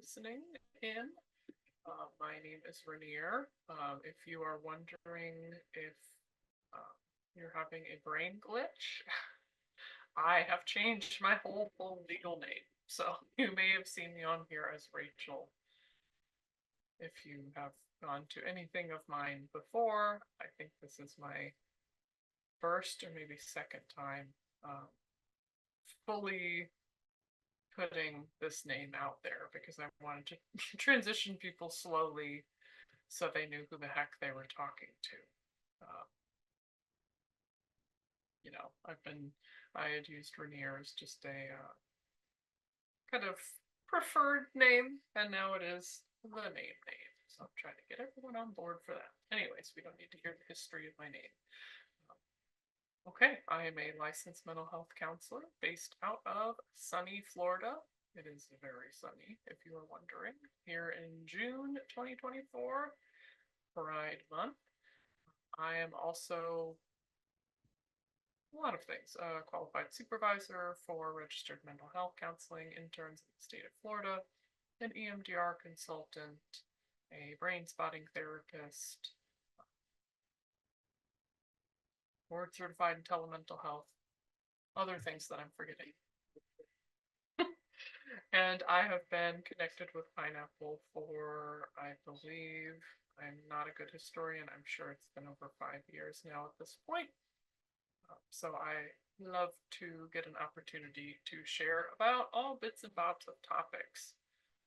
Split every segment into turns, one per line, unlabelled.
listening in. My name is Rainier. If you are wondering if you're having a brain glitch, I have changed my whole full legal name. So you may have seen me on here as Rachel. If you have gone to anything of mine before, I think this is my first or maybe second time fully putting this name out there because I wanted to transition people slowly so they knew who the heck they were talking to. I had used Rainier as just a kind of preferred name, and now it is the name. So I'm trying to get everyone on board for that. Anyways, we don't need to hear the history of my name. Okay, I am a licensed mental health counselor based out of sunny Florida. It is very sunny, if you are wondering, here in June 2024, Pride Month. I am also a lot of things. A qualified supervisor for registered mental health counseling interns in the state of Florida, an EMDR consultant, a brain spotting therapist, board certified in telemental health, other things that I'm forgetting. And I have been connected with Pineapple for, I believe, I'm not a good historian, I'm sure it's been over 5 years now at this point. So I love to get an opportunity to share about all bits and bobs of topics.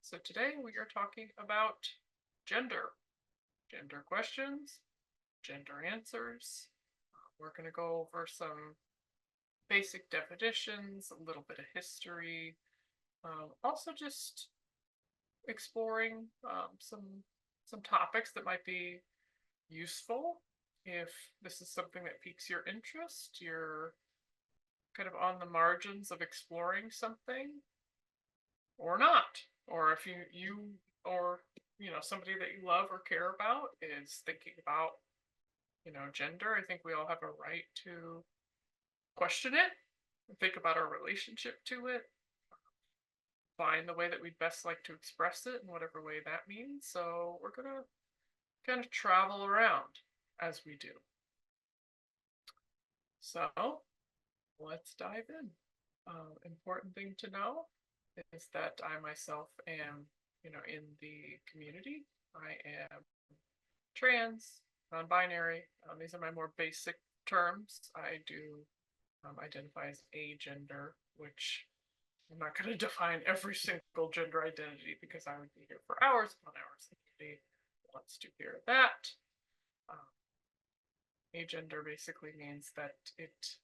So today we are talking about gender questions, gender answers. We're going to go over some basic definitions, a little bit of history, also just exploring some topics that might be useful if this is something that piques your interest, you're kind of on the margins of exploring something or not, or if you or somebody that you love or care about is thinking about gender. I think we all have a right to question it and think about our relationship to it, find the way that we'd best like to express it in whatever way that means. So we're gonna kind of travel around as we do. So let's dive in. Important thing to know is that I myself am, in the community. I am trans, non-binary. These are my more basic terms. I do identify as agender, which I'm not going to define every single gender identity because I would be here for hours upon hours. Nobody wants to hear that. Agender basically means that it,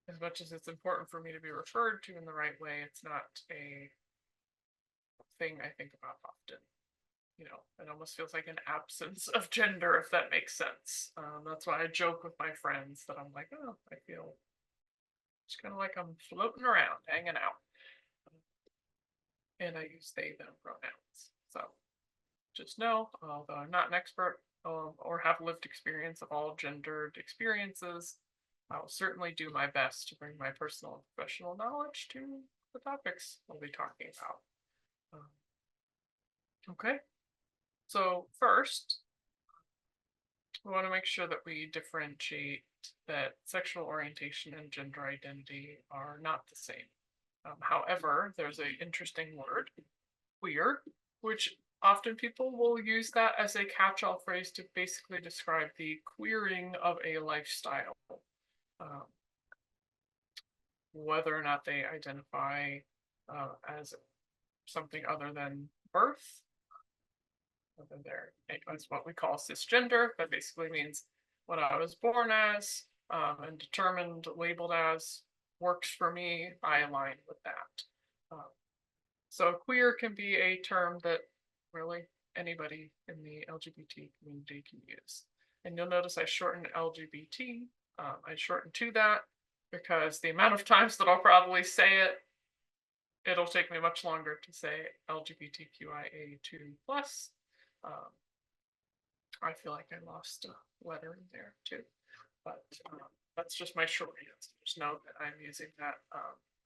as much as it's important for me to be referred to in the right way, it's not a thing I think about often. It almost feels like an absence of gender, if that makes sense. That's why I joke with my friends that I'm like, oh, I feel it's kind of like I'm floating around, hanging out. And I use they, them pronouns. So just know, although I'm not an expert or have lived experience of all gendered experiences, I will certainly do my best to bring my personal and professional knowledge to the topics we'll be talking about. Okay, so first, we want to make sure that we differentiate that sexual orientation and gender identity are not the same. However, there's an interesting word, queer, which often people will use that as a catch-all phrase to basically describe the queering of a lifestyle. Whether or not they identify as something other than birth, whether they're as what we call cisgender, that basically means what I was born as and determined, labeled as, works for me, I align with that. So queer can be a term that really anybody in the LGBT community can use. And you'll notice I shortened LGBT. I shortened to that because the amount of times that I'll probably say it, it'll take me much longer to say LGBTQIA2+. I feel like I lost a letter in there too, but that's just my short answer. Just know that I'm using that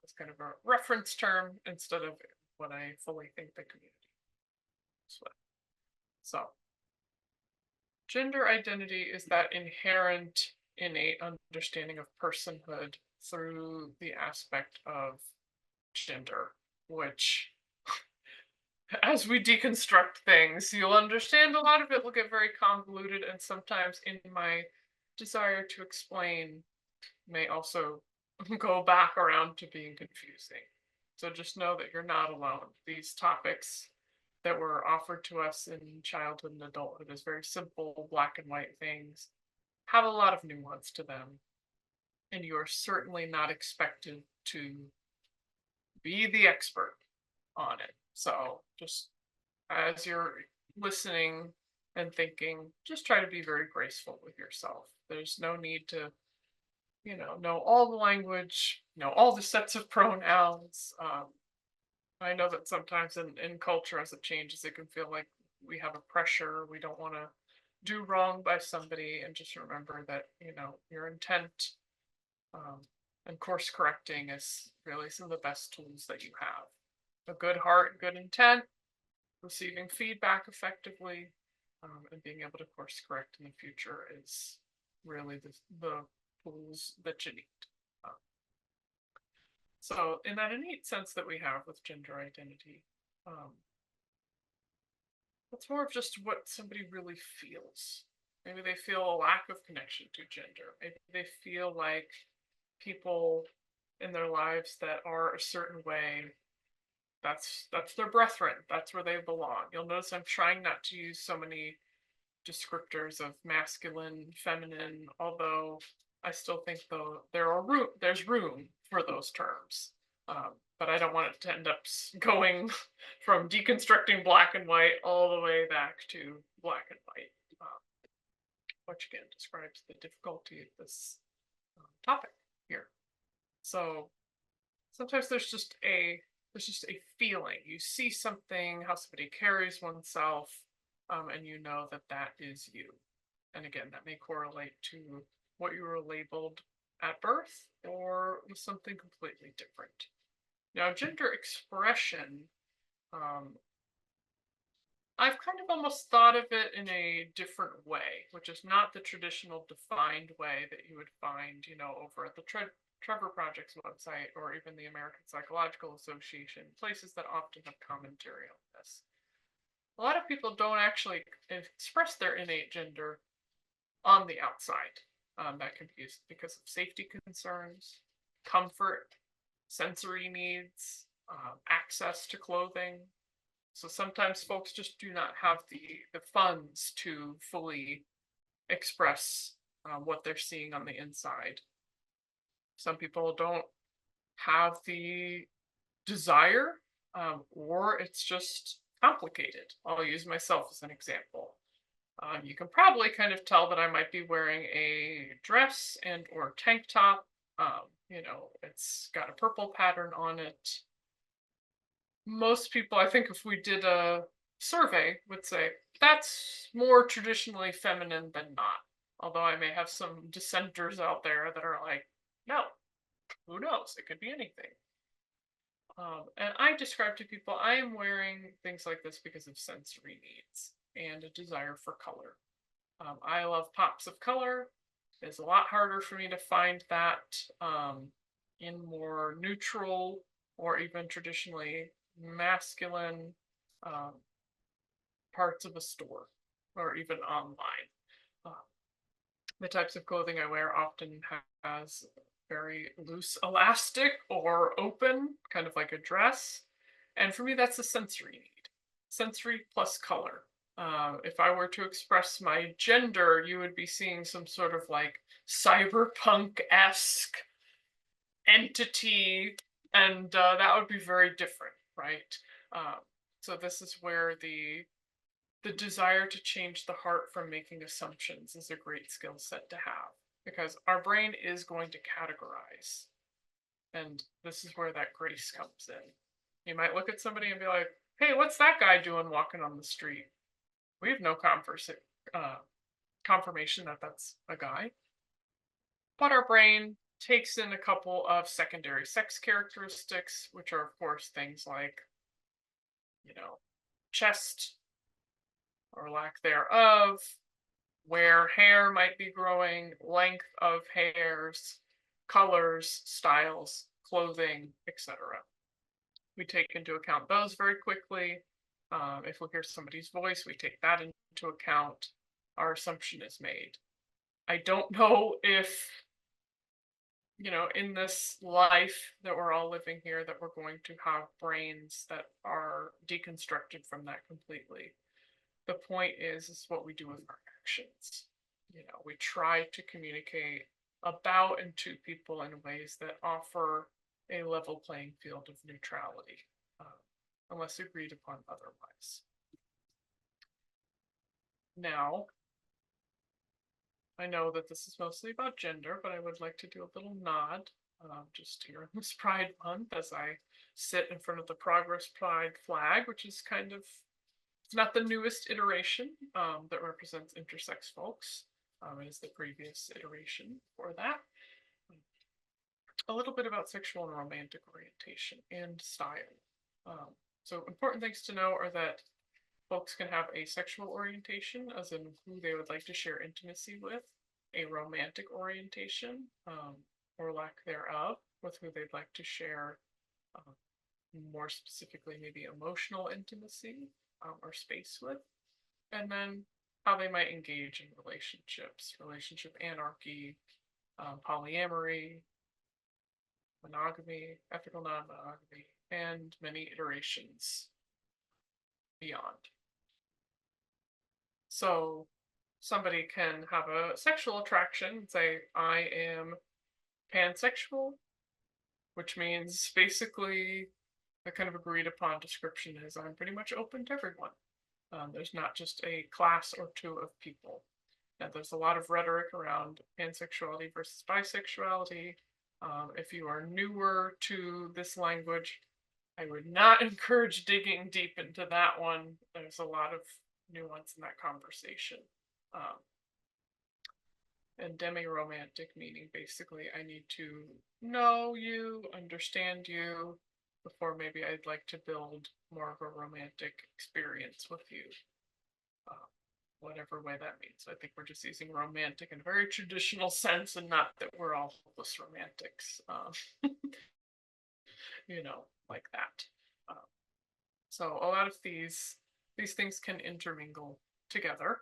as kind of a reference term instead of what I fully think the community is with. So, gender identity is that inherent, innate understanding of personhood through the aspect of gender, which, as we deconstruct things, you'll understand a lot of it will get very convoluted, and sometimes in my desire to explain may also go back around to being confusing. So just know that you're not alone. These topics that were offered to us in childhood and adulthood as very simple black and white things have a lot of nuance to them. And you are certainly not expected to be the expert on it. So just as you're listening and thinking, just try to be very graceful with yourself. There's no need to, know all the language, know all the sets of pronouns. I know that sometimes in culture, as it changes, it can feel like we have a pressure. We don't want to do wrong by somebody, and just remember that your intent and course correcting is really some of the best tools that you have. A good heart, good intent, receiving feedback effectively, and being able to course correct in the future is really the tools that you need. So in that innate sense that we have with gender identity, it's more of just what somebody really feels. Maybe they feel a lack of connection to gender. Maybe they feel like people in their lives that are a certain way, that's their brethren. That's where they belong. You'll notice I'm trying not to use so many descriptors of masculine, feminine, although I still think though there's room for those terms. But I don't want it to end up going from deconstructing black and white all the way back to black and white, which again describes the difficulty of this topic here. So sometimes there's just a feeling. You see something, how somebody carries oneself, and you know that that is you. And again, that may correlate to what you were labeled at birth or with something completely different. Now, gender expression, I've kind of almost thought of it in a different way, which is not the traditional defined way that you would find, over at the Trevor Project's website or even the American Psychological Association, places that often have commentary on this. A lot of people don't actually express their innate gender on the outside. That can be because of safety concerns, comfort, sensory needs, access to clothing. So sometimes folks just do not have the funds to fully express what they're seeing on the inside. Some people don't have the desire, or it's just complicated. I'll use myself as an example. You can probably kind of tell that I might be wearing a dress and or tank top. It's got a purple pattern on it. Most people, I think if we did a survey, would say that's more traditionally feminine than not. Although I may have some dissenters out there that are like, no, who knows? It could be anything. And I describe to people, I am wearing things like this because of sensory needs and a desire for color. I love pops of color. It's a lot harder for me to find that in more neutral or even traditionally masculine parts of a store or even online. The types of clothing I wear often has very loose elastic or open, kind of like a dress. And for me, that's a sensory need. Sensory plus color. If I were to express my gender, you would be seeing some sort of like cyberpunk-esque entity, and that would be very different, right? So this is where the desire to change the heart from making assumptions is a great skill set to have, because our brain is going to categorize. And this is where that grace comes in. You might look at somebody and be like, hey, what's that guy doing walking on the street? We have no confirmation that that's a guy. But our brain takes in a couple of secondary sex characteristics, which are, of course, things like chest or lack thereof, where hair might be growing, length of hairs, colors, styles, clothing, etc. We take into account those very quickly. If we hear somebody's voice, we take that into account. Our assumption is made. I don't know if, in this life that we're all living here, that we're going to have brains that are deconstructed from that completely. The point is what we do with our actions. We try to communicate about and to people in ways that offer a level playing field of neutrality, unless agreed upon otherwise. Now, I know that this is mostly about gender, but I would like to do a little nod just here in this Pride Month as I sit in front of the Progress Pride flag, which is it's not the newest iteration that represents intersex folks. It is the previous iteration for that. A little bit about sexual and romantic orientation and style. So important things to know are that folks can have a sexual orientation, as in who they would like to share intimacy with, a romantic orientation, or lack thereof, with who they'd like to share, more specifically, maybe emotional intimacy or space with, and then how they might engage in relationships, relationship anarchy, polyamory, monogamy, ethical non-monogamy, and many iterations beyond. So somebody can have a sexual attraction and say, I am pansexual, which means basically the kind of agreed upon description is I'm pretty much open to everyone. There's not just a class or two of people. Now, there's a lot of rhetoric around pansexuality versus bisexuality. If you are newer to this language, I would not encourage digging deep into that one. There's a lot of nuance in that conversation. And demi-romantic meaning basically I need to know you, understand you, before maybe I'd like to build more of a romantic experience with you. Whatever way that means. I think we're just using romantic in a very traditional sense, and not that we're all hopeless romantics, like that. So a lot of these things can intermingle together.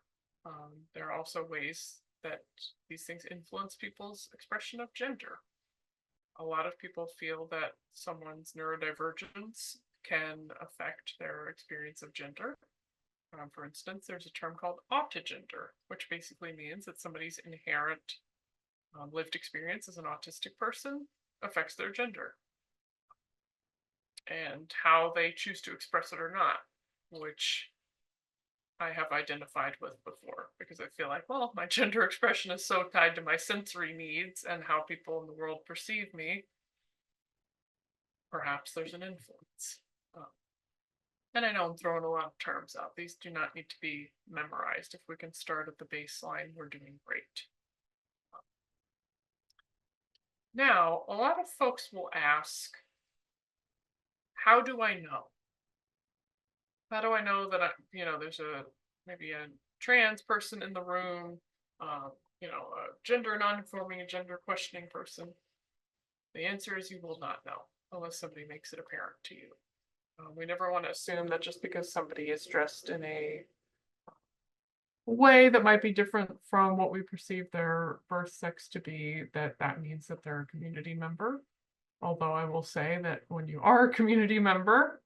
There are also ways that these things influence people's expression of gender. A lot of people feel that someone's neurodivergence can affect their experience of gender. For instance, there's a term called autogender, which basically means that somebody's inherent lived experience as an autistic person affects their gender and how they choose to express it or not, which I have identified with before, because I feel like, well, my gender expression is so tied to my sensory needs and how people in the world perceive me. Perhaps there's an influence. And I know I'm throwing a lot of terms out. These do not need to be memorized. If we can start at the baseline, we're doing great. Now, a lot of folks will ask, how do I know? How do I know that there's maybe a trans person in the room, a gender non-conforming, a gender questioning person? The answer is you will not know unless somebody makes it apparent to you. We never want to assume that just because somebody is dressed in a way that might be different from what we perceive their birth sex to be, that means that they're a community member. Although I will say that when you are a community member,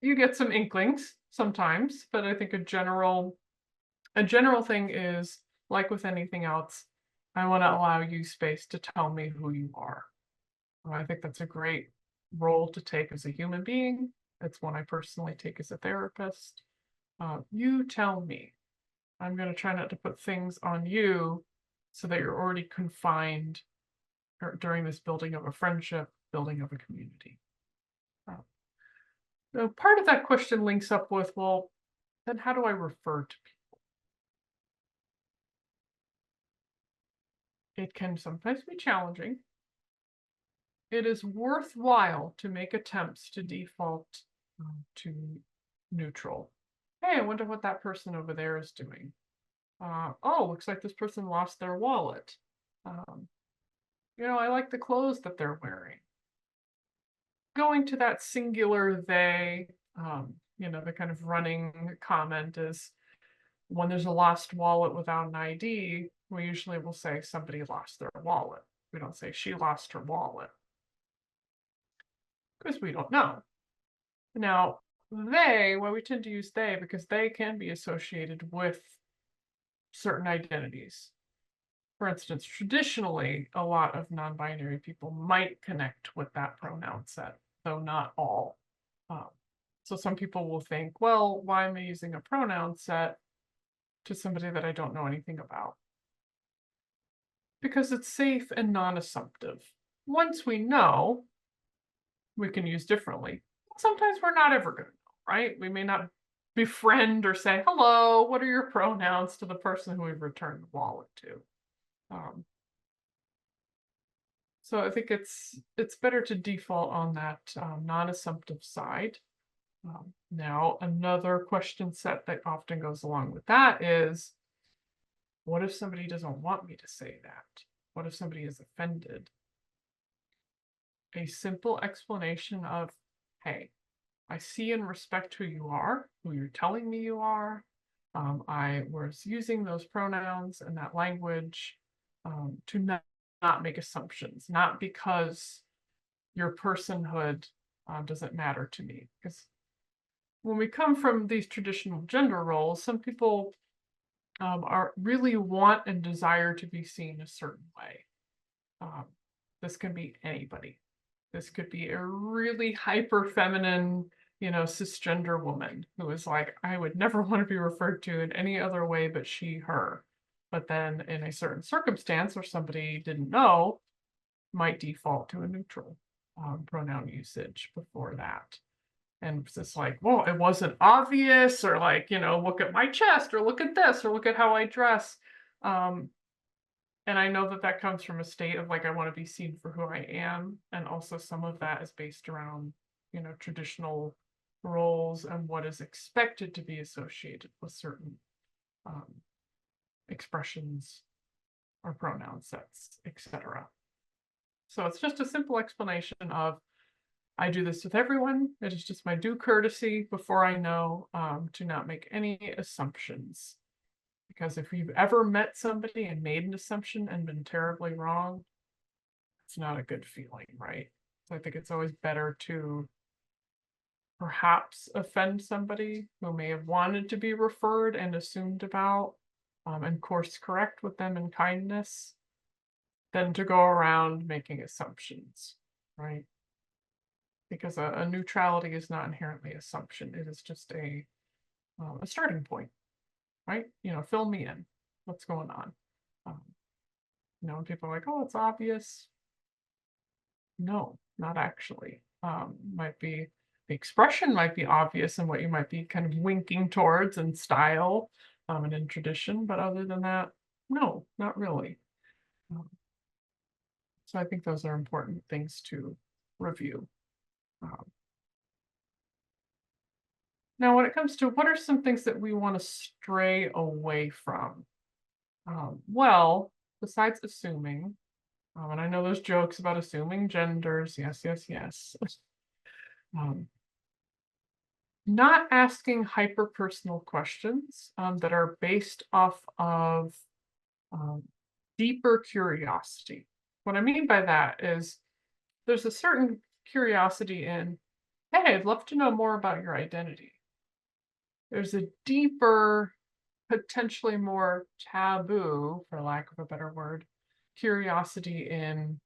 you get some inklings sometimes, but I think a general thing is, like with anything else, I want to allow you space to tell me who you are. I think that's a great role to take as a human being. It's one I personally take as a therapist. You tell me. I'm going to try not to put things on you so that you're already confined during this building of a friendship, building of a community. Now, part of that question links up with, well, then how do I refer to people? It can sometimes be challenging. It is worthwhile to make attempts to default to neutral. Hey, I wonder what that person over there is doing. Oh, looks like this person lost their wallet. I like the clothes that they're wearing. Going to that singular they, the kind of running comment is when there's a lost wallet without an ID, we usually will say somebody lost their wallet. We don't say she lost her wallet because we don't know. Now, we tend to use they because they can be associated with certain identities. For instance, traditionally, a lot of non-binary people might connect with that pronoun set, though not all. So some people will think, well, why am I using a pronoun set to somebody that I don't know anything about? Because it's safe and non-assumptive. Once we know, we can use differently. Sometimes we're not ever going to know, right? We may not befriend or say, hello, what are your pronouns to the person who we've returned the wallet to? So I think it's better to default on that non-assumptive side. Now, another question set that often goes along with that is, what if somebody doesn't want me to say that? What if somebody is offended? A simple explanation of, hey, I see and respect who you are, who you're telling me you are. I was using those pronouns and that language to not make assumptions, not because your personhood doesn't matter to me. Because when we come from these traditional gender roles, some people are really want and desire to be seen a certain way. This can be anybody. This could be a really hyper feminine, cisgender woman who is like, I would never want to be referred to in any other way but she, her. But then in a certain circumstance where somebody didn't know, might default to a neutral pronoun usage before that. And it's just like, well, it wasn't obvious, or like, look at my chest, or look at this, or look at how I dress. And I know that comes from a state of like, I want to be seen for who I am. And also some of that is based around, traditional roles and what is expected to be associated with certain expressions or pronoun sets, etc. So it's just a simple explanation of, I do this with everyone. It is just my due courtesy before I know to not make any assumptions. Because if you've ever met somebody and made an assumption and been terribly wrong, it's not a good feeling, right? So I think it's always better to perhaps offend somebody who may have wanted to be referred and assumed about, and course correct with them in kindness, than to go around making assumptions, right? Because a neutrality is not inherently assumption. It is just a starting point, right? Fill me in. What's going on? When people are like, oh, it's obvious. No, not actually. Might be the expression might be obvious and what you might be kind of winking towards in style and in tradition, but other than that, no, not really. So I think those are important things to review. Now, when it comes to what are some things that we want to stray away from? Well, besides assuming, and I know there's jokes about assuming genders, yes, yes, yes. Not asking hyper-personal questions that are based off of deeper curiosity. What I mean by that is there's a certain curiosity in, hey, I'd love to know more about your identity. There's a deeper, potentially more taboo, for lack of a better word, curiosity in,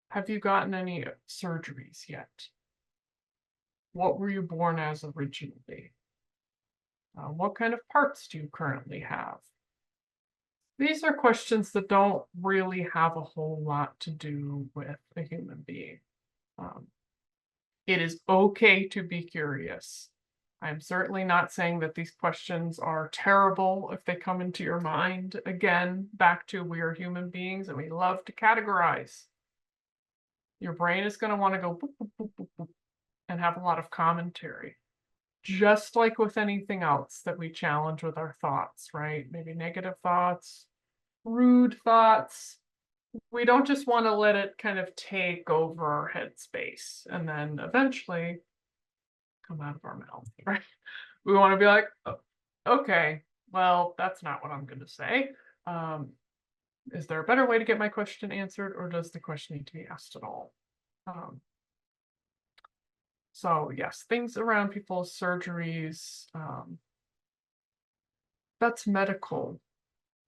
have you gotten any surgeries yet? What were you born as originally? What kind of parts do you currently have? These are questions that don't really have a whole lot to do with a human being. It is okay to be curious. I'm certainly not saying that these questions are terrible if they come into your mind. Again, back to we are human beings and we love to categorize. Your brain is going to want to go boop, boop, boop, boop, boop. and have a lot of commentary. Just like with anything else that we challenge with our thoughts, right? Maybe negative thoughts, rude thoughts. We don't just want to let it kind of take over our headspace and then eventually come out of our mouth, right? We want to be like, "Oh, okay, well, that's not what I'm going to say. Um, is there a better way to get my question answered, or does the question need to be asked at all?" Um, so yes, things around people's surgeries, that's medical,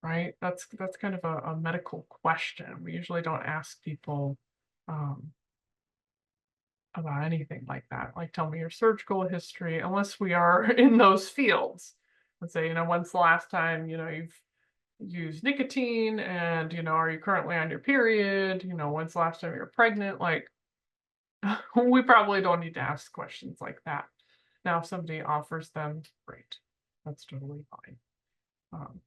right? That's kind of a medical question. We usually don't ask people um, about anything like that. Like, tell me your surgical history, unless we are in those fields. Let's say, when's the last time you've used nicotine, and are you currently on your period? When's the last time you were pregnant? Like, we probably don't need to ask questions like that. Now, if somebody offers them, great, that's totally fine. Um,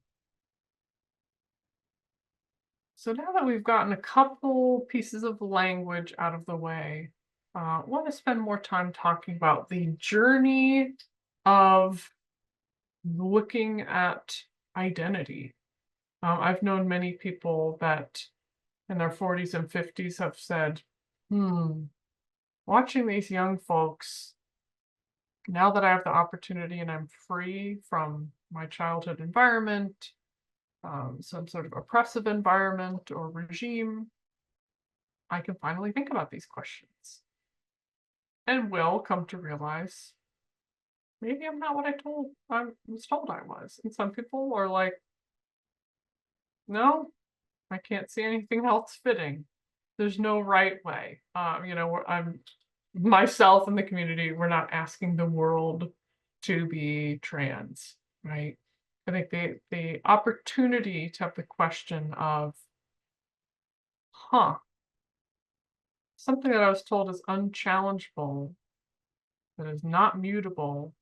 So now that we've gotten a couple pieces of language out of the way, I want to spend more time talking about the journey of looking at identity. I've known many people that in their 40s and 50s have said, watching these young folks, now that I have the opportunity and I'm free from my childhood environment, some sort of oppressive environment or regime, I can finally think about these questions and will come to realize maybe I'm not what I was told I was. And some people are like, no, I can't see anything else fitting. There's no right way. I'm myself and the community. We're not asking the world to be trans, right? I think the opportunity to have the question of, huh, something that I was told is unchallengeable, that is not mutable,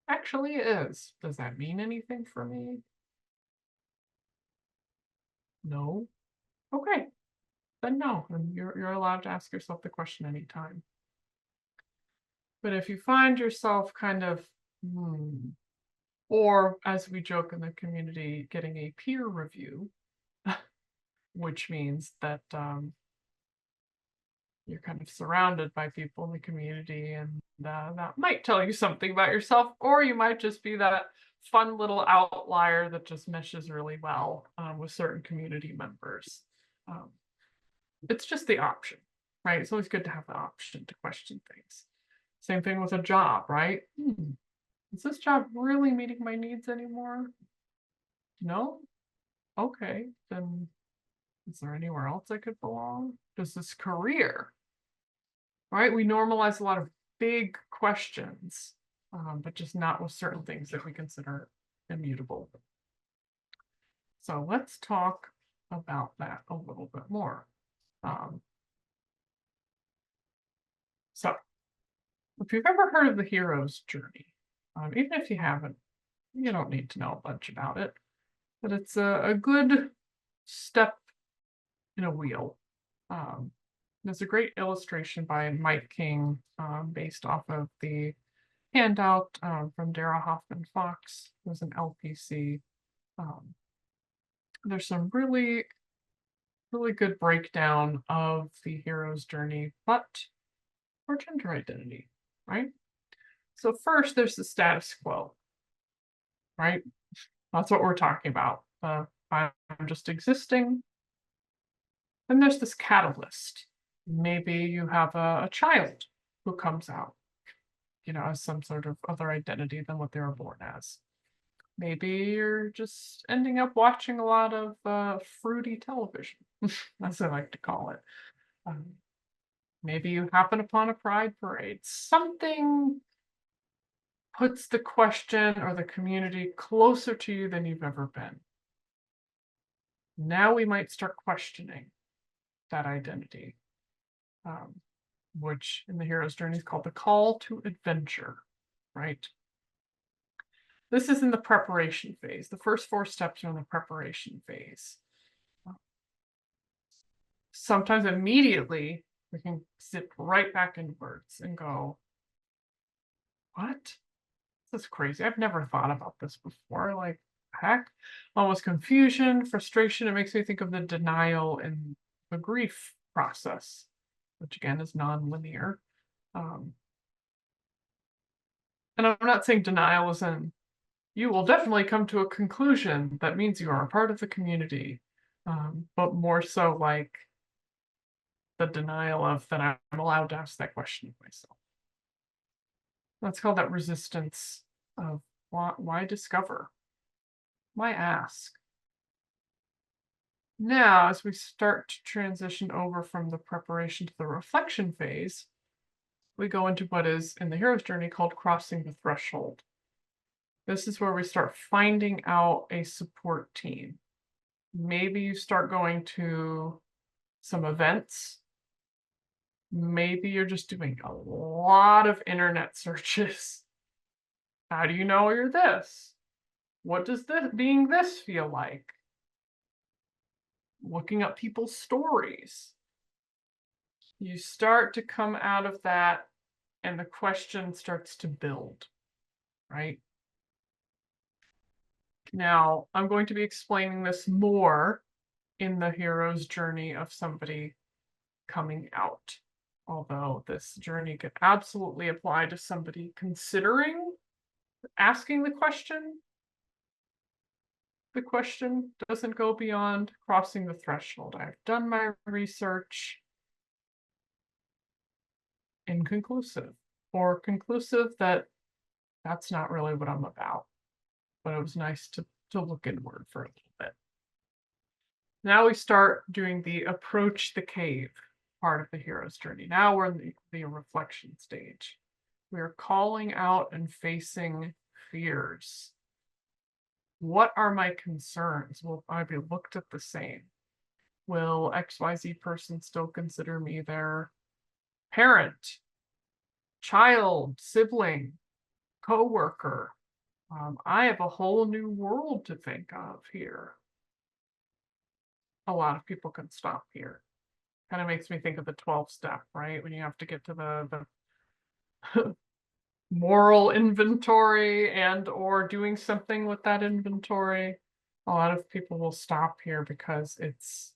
actually is. Does that mean anything for me? No. Okay, then no. And you're allowed to ask yourself the question anytime. But if you find yourself kind of, or as we joke in the community, getting a peer review, which means that you're kind of surrounded by people in the community, and that might tell you something about yourself, or you might just be that fun little outlier that just meshes really well with certain community members. Um, it's just the option, right? It's always good to have the option to question things. Same thing with a job, right? Is this job really meeting my needs anymore? No? Okay, then is there anywhere else I could belong? Does this career, right? We normalize a lot of big questions, but just not with certain things that we consider immutable. So let's talk about that a little bit more. So if you've ever heard of the hero's journey, even if you haven't, you don't need to know a bunch about it, but it's a good step in a wheel. There's a great illustration by Mike King based off of the handout from Dara Hoffman Fox. It was an LPC. There's some really, really good breakdown of the hero's journey, but for gender identity, right? So first, there's the status quo, right? That's what we're talking about. I'm just existing. Then there's this catalyst. Maybe you have a child who comes out, as some sort of other identity than what they were born as. Maybe you're just ending up watching a lot of fruity television, as I like to call it. Maybe you happen upon a pride parade. Something puts the question or the community closer to you than you've ever been. Now we might start questioning that identity, which in the hero's journey is called the call to adventure, right? This is in the preparation phase. The first 4 steps are in the preparation phase. Sometimes immediately We can zip right back inwards and go, what? This is crazy. I've never thought about this before. Like, heck, almost confusion, frustration. It makes me think of the denial and the grief process, which again is non-linear. And I'm not saying denial is in, you will definitely come to a conclusion that means you are a part of the community, but more so like the denial of that I'm allowed to ask that question of myself. Let's call that resistance of why discover? Why ask? Now, as we start to transition over from the preparation to the reflection phase, we go into what is in the hero's journey called crossing the threshold. This is where we start finding out a support team. Maybe you start going to some events. Maybe you're just doing a lot of internet searches. How do you know you're this? What does being this feel like? Looking up people's stories. You start to come out of that and the question starts to build, right? Now, I'm going to be explaining this more in the hero's journey of somebody coming out. Although this journey could absolutely apply to somebody considering asking the question. The question doesn't go beyond crossing the threshold. I've done my research. Inconclusive, or conclusive that that's not really what I'm about. But it was nice to look inward for a little bit. Now we start doing the approach the cave part of the hero's journey. Now we're in the reflection stage. We are calling out and facing fears. What are my concerns? Will I be looked at the same? Will XYZ person still consider me their parent, child, sibling, co-worker? I have a whole new world to think of here. A lot of people can stop here. Kind of makes me think of the 12 step, right? When you have to get to the moral inventory and or doing something with that inventory. A lot of people will stop here because it's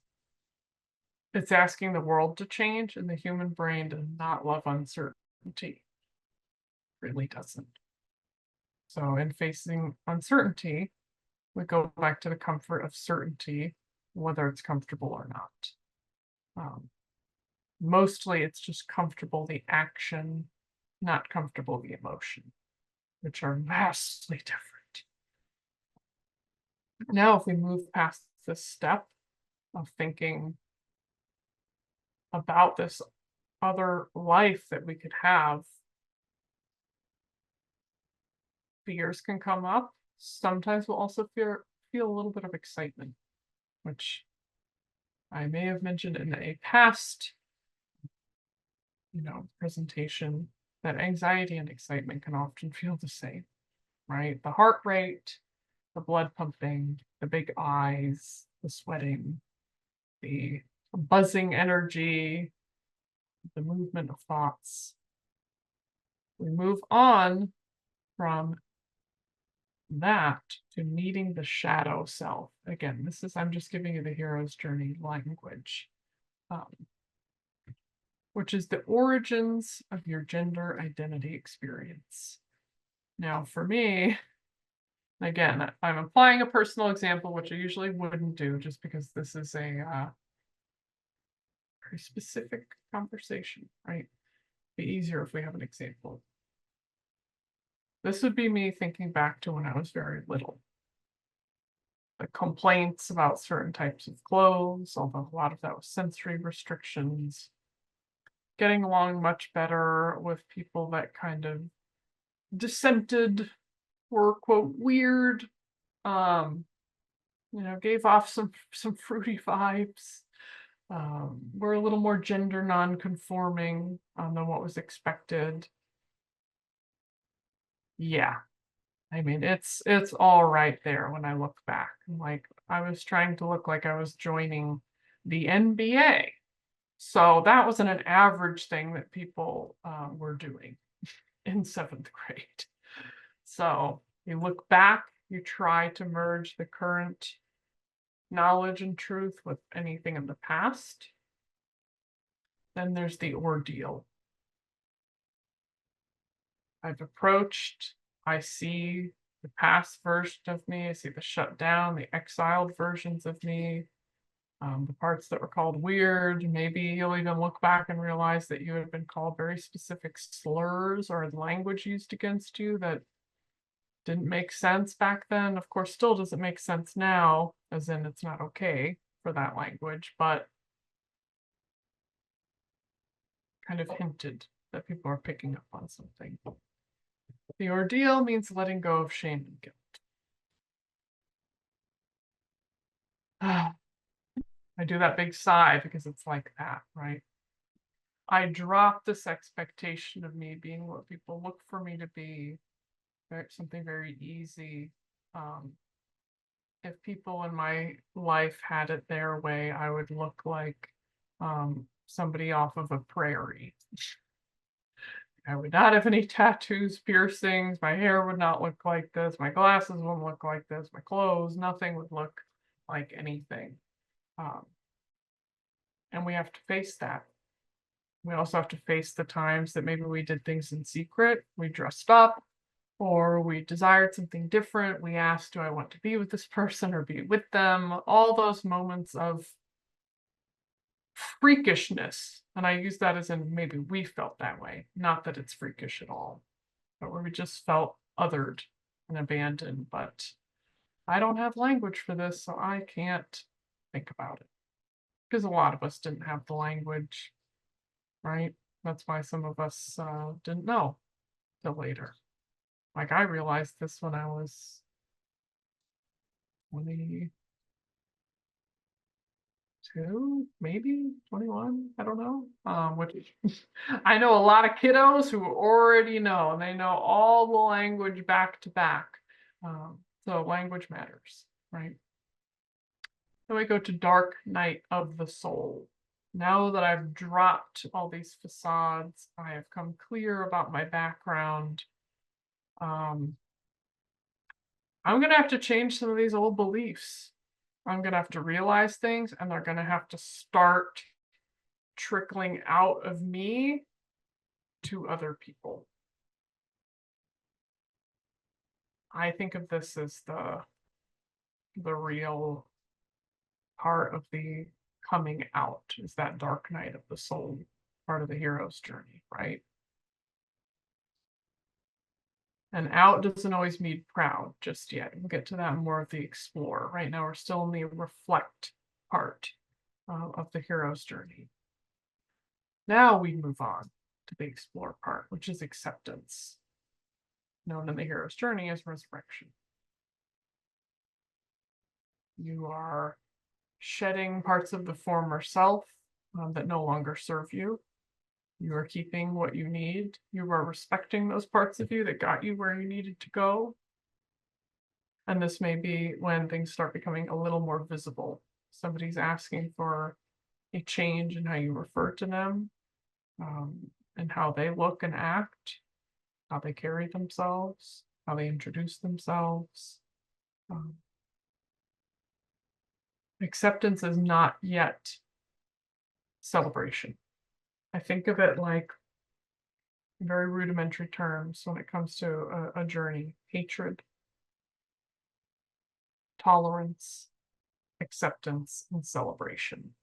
asking the world to change, and the human brain does not love uncertainty. Really doesn't. So in facing uncertainty, we go back to the comfort of certainty, whether it's comfortable or not. Mostly it's just comfortable the action, not comfortable the emotion, which are vastly different. Now, if we move past this step of thinking about this other life that we could have, fears can come up. Sometimes we'll also feel a little bit of excitement, which I may have mentioned in a past, presentation, that anxiety and excitement can often feel the same, right? The heart rate, the blood pumping, the big eyes, the sweating, the buzzing energy, the movement of thoughts. We move on from that to meeting the shadow self. Again, I'm just giving you the hero's journey language, which is the origins of your gender identity experience. Now, for me, again, I'm applying a personal example, which I usually wouldn't do just because this is a very specific conversation, right? Be easier if we have an example. This would be me thinking back to when I was very little. The complaints about certain types of clothes, although a lot of that was sensory restrictions. Getting along much better with people that kind of dissented, were quote weird, gave off some fruity vibes. Were a little more gender non-conforming than what was expected. Yeah, I mean, it's all right there when I look back. Like, I was trying to look like I was joining the NBA. So that wasn't an average thing that people were doing in 7th grade. So you look back, you try to merge the current knowledge and truth with anything in the past. Then there's the ordeal. I've approached, I see the past version of me, I see the shut down, the exiled versions of me, the parts that were called weird. Maybe you'll even look back and realize that you had been called very specific slurs or language used against you that didn't make sense back then. Of course, still doesn't make sense now, as in it's not okay for that language, but kind of hinted that people are picking up on something. The ordeal means letting go of shame and guilt. I do that big sigh because it's like that, right? I drop this expectation of me being what people look for me to be, something very easy. If people in my life had it their way, I would look like somebody off of a prairie. I would not have any tattoos, piercings. My hair would not look like this. My glasses wouldn't look like this. My clothes, nothing would look like anything. And we have to face that. We also have to face the times that maybe we did things in secret. We dressed up, or we desired something different. We asked, do I want to be with this person or be with them? All those moments of freakishness. And I use that as in maybe we felt that way, not that it's freakish at all, but where we just felt othered and abandoned. But I don't have language for this, so I can't think about it. Because a lot of us didn't have the language, right? That's why some of us didn't know till later. Like I realized this when I was 22, maybe 21. I don't know. Which I know a lot of kiddos who already know, and they know all the language back to back. So language matters, right? Then we go to dark night of the soul. Now that I've dropped all these facades, I have come clear about my background. I'm going to have to change some of these old beliefs. I'm going to have to realize things, and they're going to have to start trickling out of me to other people. I think of this as the real part of the coming out, is that dark night of the soul, part of the hero's journey, right? And out doesn't always mean proud just yet. We'll get to that more of the explore. Right now, we're still in the reflect part of the hero's journey. Now we move on to the explore part, which is acceptance, known in the hero's journey as resurrection. You are shedding parts of the former self that no longer serve you. You are keeping what you need. You are respecting those parts of you that got you where you needed to go. And this may be when things start becoming a little more visible. Somebody's asking for a change in how you refer to them, and how they look and act, how they carry themselves, how they introduce themselves. Acceptance is not yet celebration. I think of it like very rudimentary terms when it comes to a journey: hatred, tolerance, acceptance, and celebration.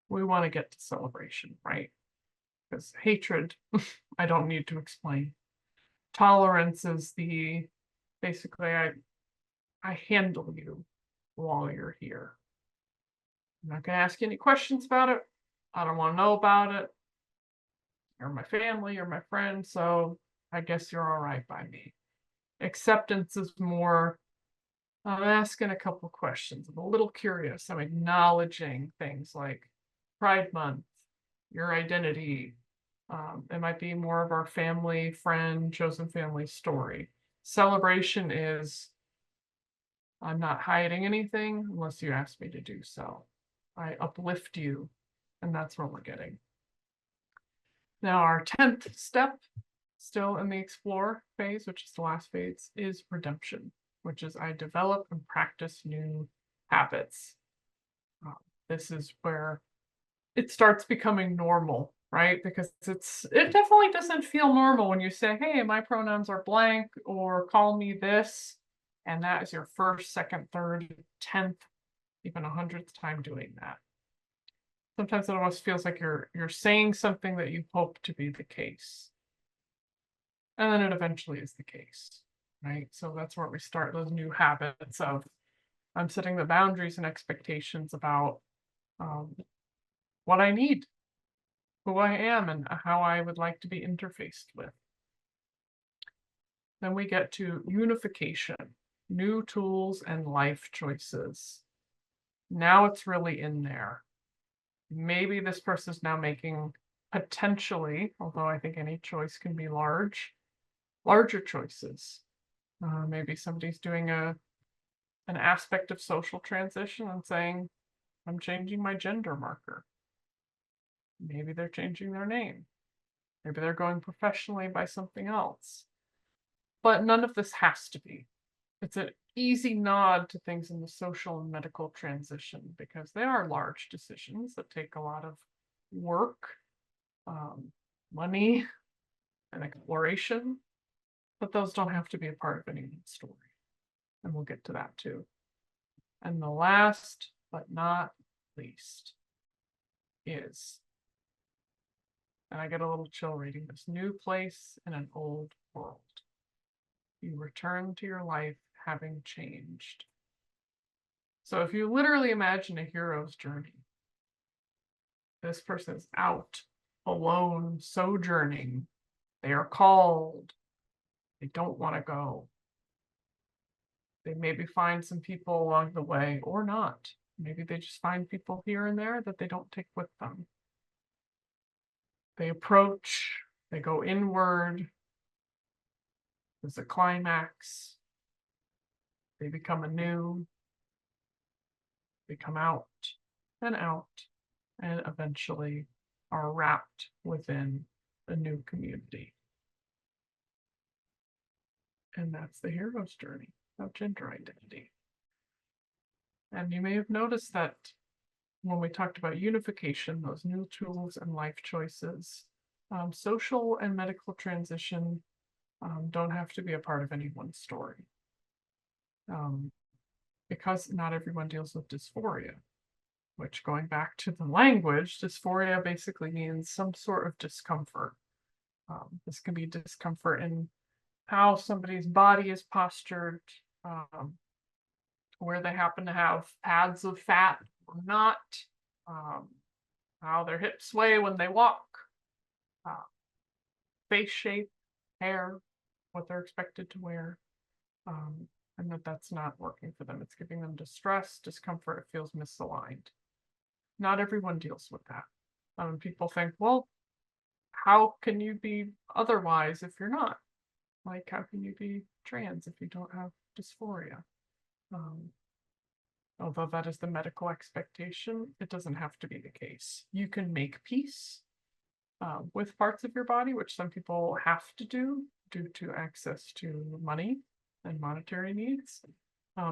We want to get to celebration, right? Because hatred, I don't need to explain. Tolerance is the basically I handle you while you're here. I'm not going to ask you any questions about it. I don't want to know about it. You're my family, you're my friend, so I guess you're all right by me. Acceptance is more, I'm asking a couple questions. I'm a little curious. I'm acknowledging things like Pride Month, your identity. It might be more of our family, friend, chosen family story. Celebration is, I'm not hiding anything unless you ask me to do so. I uplift you And that's where we're getting. Now, our 10th step, still in the explore phase, which is the last phase, is redemption, which is I develop and practice new habits. This is where it starts becoming normal, right? Because it definitely doesn't feel normal when you say, hey, my pronouns are blank, or call me this. And that is your first, second, third, 10th, even 100th time doing that. Sometimes it almost feels like you're saying something that you hope to be the case. And then it eventually is the case, right? So that's where we start those new habits of I'm setting the boundaries and expectations about what I need, who I am, and how I would like to be interfaced with. Then we get to unification, new tools and life choices. Now it's really in there. Maybe this person is now making potentially, although I think any choice can be larger choices. Maybe somebody's doing an aspect of social transition and saying, I'm changing my gender marker. Maybe they're changing their name. Maybe they're going professionally by something else. But none of this has to be. It's an easy nod to things in the social and medical transition because they are large decisions that take a lot of work, money, and exploration. But those don't have to be a part of anyone's story. And we'll get to that too. And the last but not least is, and I get a little chill reading this, new place in an old world. You return to your life having changed. So if you literally imagine a hero's journey, this person is out, alone, sojourning. They are called. They don't want to go. They maybe find some people along the way or not. Maybe they just find people here and there that they don't take with them. They approach, they go inward. There's a climax. They become anew. They come out, and eventually are wrapped within a new community. And that's the hero's journey of gender identity. And you may have noticed that when we talked about unification, those new tools and life choices, social and medical transition don't have to be a part of anyone's story. Because not everyone deals with dysphoria, which, going back to the language, dysphoria basically means some sort of discomfort. This can be discomfort in how somebody's body is postured, where they happen to have pads of fat or not, how their hips sway when they walk, face shape, hair, what they're expected to wear, and that's not working for them. It's giving them distress, discomfort, it feels misaligned. Not everyone deals with that. People think, well, how can you be otherwise if you're not? Like, how can you be trans if you don't have dysphoria? Although that is the medical expectation, it doesn't have to be the case. You can make peace with parts of your body, which some people have to do due to access to money and monetary needs.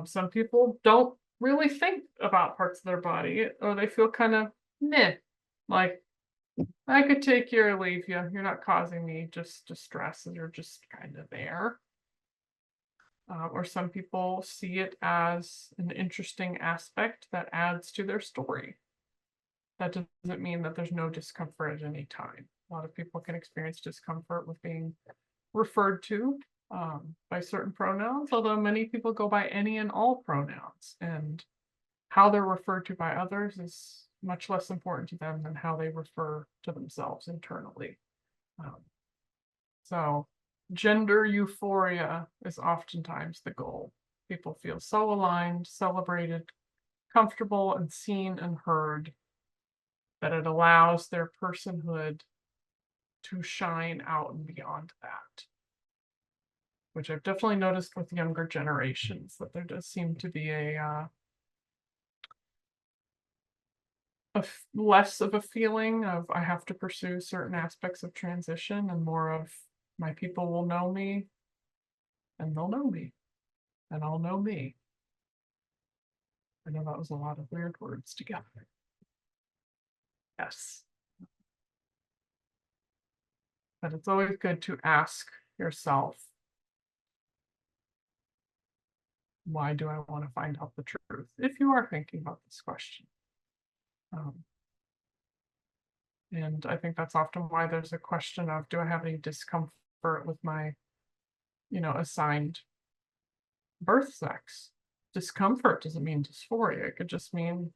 Some people don't really think about parts of their body, or they feel kind of meh, like, I could take you or leave you. You're not causing me just distress, you're just kind of there. Or some people see it as an interesting aspect that adds to their story. That doesn't mean that there's no discomfort at any time. A lot of people can experience discomfort with being referred to by certain pronouns, although many people go by any and all pronouns, and how they're referred to by others is much less important to them than how they refer to themselves internally. So gender euphoria is oftentimes the goal. People feel so aligned, celebrated, comfortable, and seen and heard that it allows their personhood to shine out and beyond that. Which I've definitely noticed with younger generations, that there does seem to be a less of a feeling of I have to pursue certain aspects of transition, and more of my people will know me and they'll know me and I'll know me. I know that was a lot of weird words together. Yes. But it's always good to ask yourself, why do I want to find out the truth? If you are thinking about this question. And I think that's often why there's a question of, do I have any discomfort with my, assigned birth sex? Discomfort doesn't mean dysphoria. It could just mean,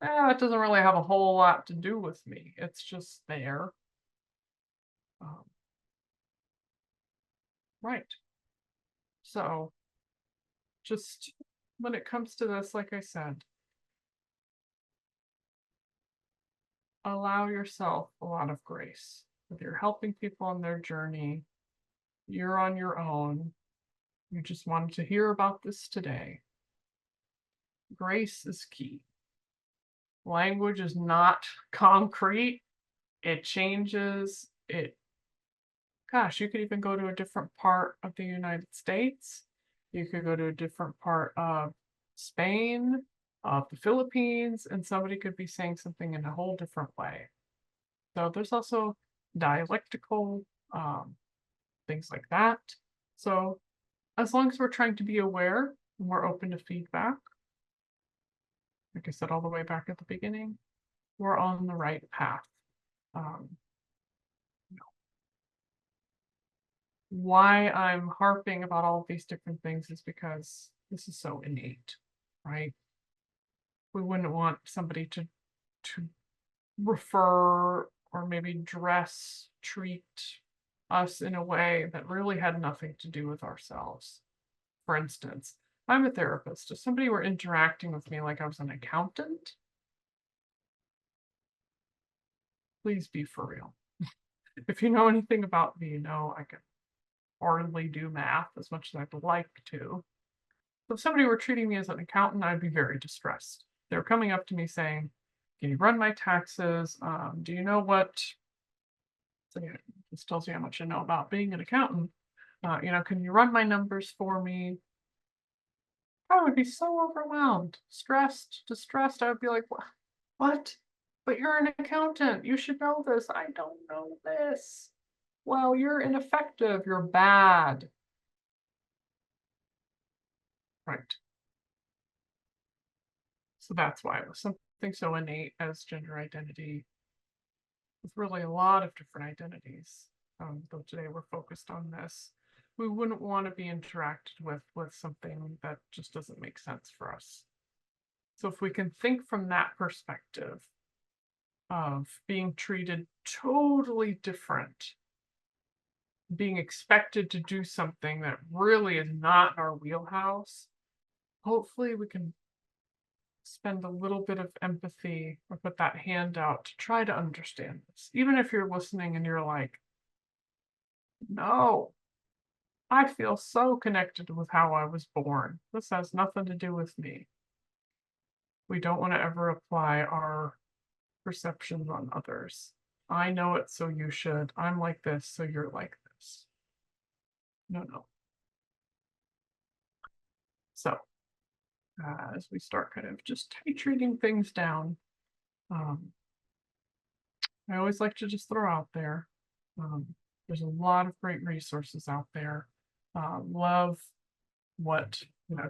it doesn't really have a whole lot to do with me. It's just there. Right. So just when it comes to this, like I said, allow yourself a lot of grace. If you're helping people on their journey, you're on your own, you just wanted to hear about this today. Grace is key. Language is not concrete. It changes. Gosh, you could even go to a different part of the United States. You could go to a different part of Spain, of the Philippines, and somebody could be saying something in a whole different way. So there's also dialectical things like that. So as long as we're trying to be aware and we're open to feedback, like I said all the way back at the beginning, we're on the right path. Why I'm harping about all of these different things is because this is so innate, right? We wouldn't want somebody to refer or maybe treat us in a way that really had nothing to do with ourselves. For instance, I'm a therapist. If somebody were interacting with me like I was an accountant, please be for real. If you know anything about me, you know I can hardly do math as much as I'd like to. So if somebody were treating me as an accountant, I'd be very distressed. They were coming up to me saying, can you run my taxes? Do you know what? So this tells you how much I know about being an accountant. Can you run my numbers for me? I would be so overwhelmed, stressed, distressed. I would be like, what? But you're an accountant. You should know this. I don't know this. Well, you're ineffective. You're bad. Right. So that's why it was something so innate as gender identity, with really a lot of different identities. Though today we're focused on this, we wouldn't want to be interacted with something that just doesn't make sense for us. So if we can think from that perspective of being treated totally different, being expected to do something that really is not in our wheelhouse, hopefully we can spend a little bit of empathy or put that hand out to try to understand this. Even if you're listening and you're like, no, I feel so connected with how I was born. This has nothing to do with me. We don't want to ever apply our perceptions on others. I know it, so you should. I'm like this, so you're like this. No. So, as we start kind of just titrating things down, I always like to just throw out there, there's a lot of great resources out there. Love what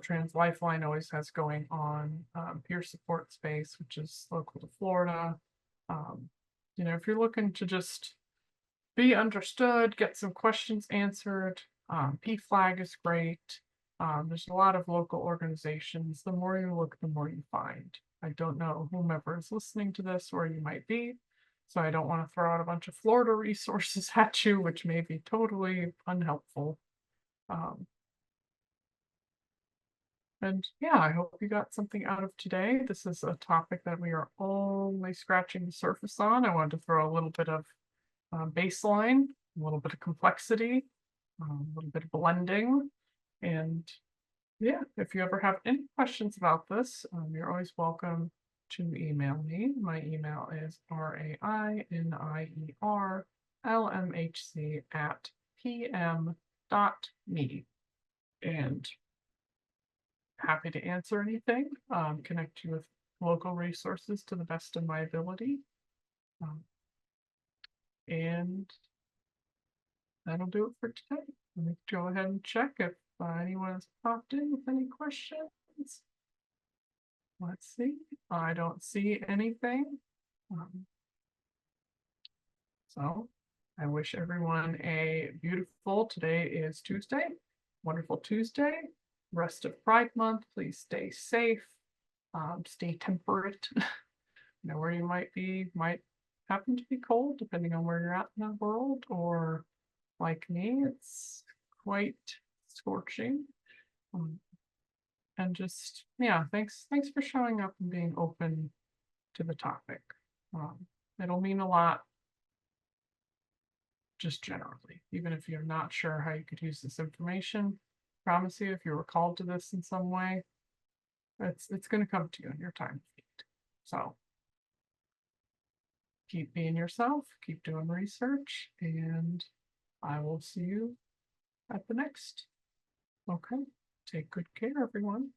Trans Lifeline always has going on, peer support space, which is local to Florida. If you're looking to just be understood, get some questions answered, PFLAG is great. There's a lot of local organizations. The more you look, the more you find. I don't know whomever is listening to this where you might be, so I don't want to throw out a bunch of Florida resources at you, which may be totally unhelpful. And yeah, I hope you got something out of today. This is a topic that we are only scratching the surface on. I wanted to throw a little bit of baseline, a little bit of complexity, a little bit of blending. And yeah, if you ever have any questions about this, you're always welcome to email me. My email is rainierlmhc@pm.me. And happy to answer anything, connect you with local resources to the best of my ability. And that'll do it for today. Let me go ahead and check if anyone has popped in with any questions. Let's see. I don't see anything. So I wish everyone a beautiful, today is Tuesday, wonderful Tuesday, rest of Pride Month. Please stay safe, stay temperate. You know, where you might happen to be cold, depending on where you're at in the world, or like me, it's quite scorching. And just, yeah, thanks for showing up and being open to the topic. It'll mean a lot just generally, even if you're not sure how you could use this information. Promise you, if you were called to this in some way, it's going to come to you in your time of need. So keep being yourself, keep doing research, and I will see you at the next. Okay, take good care, everyone.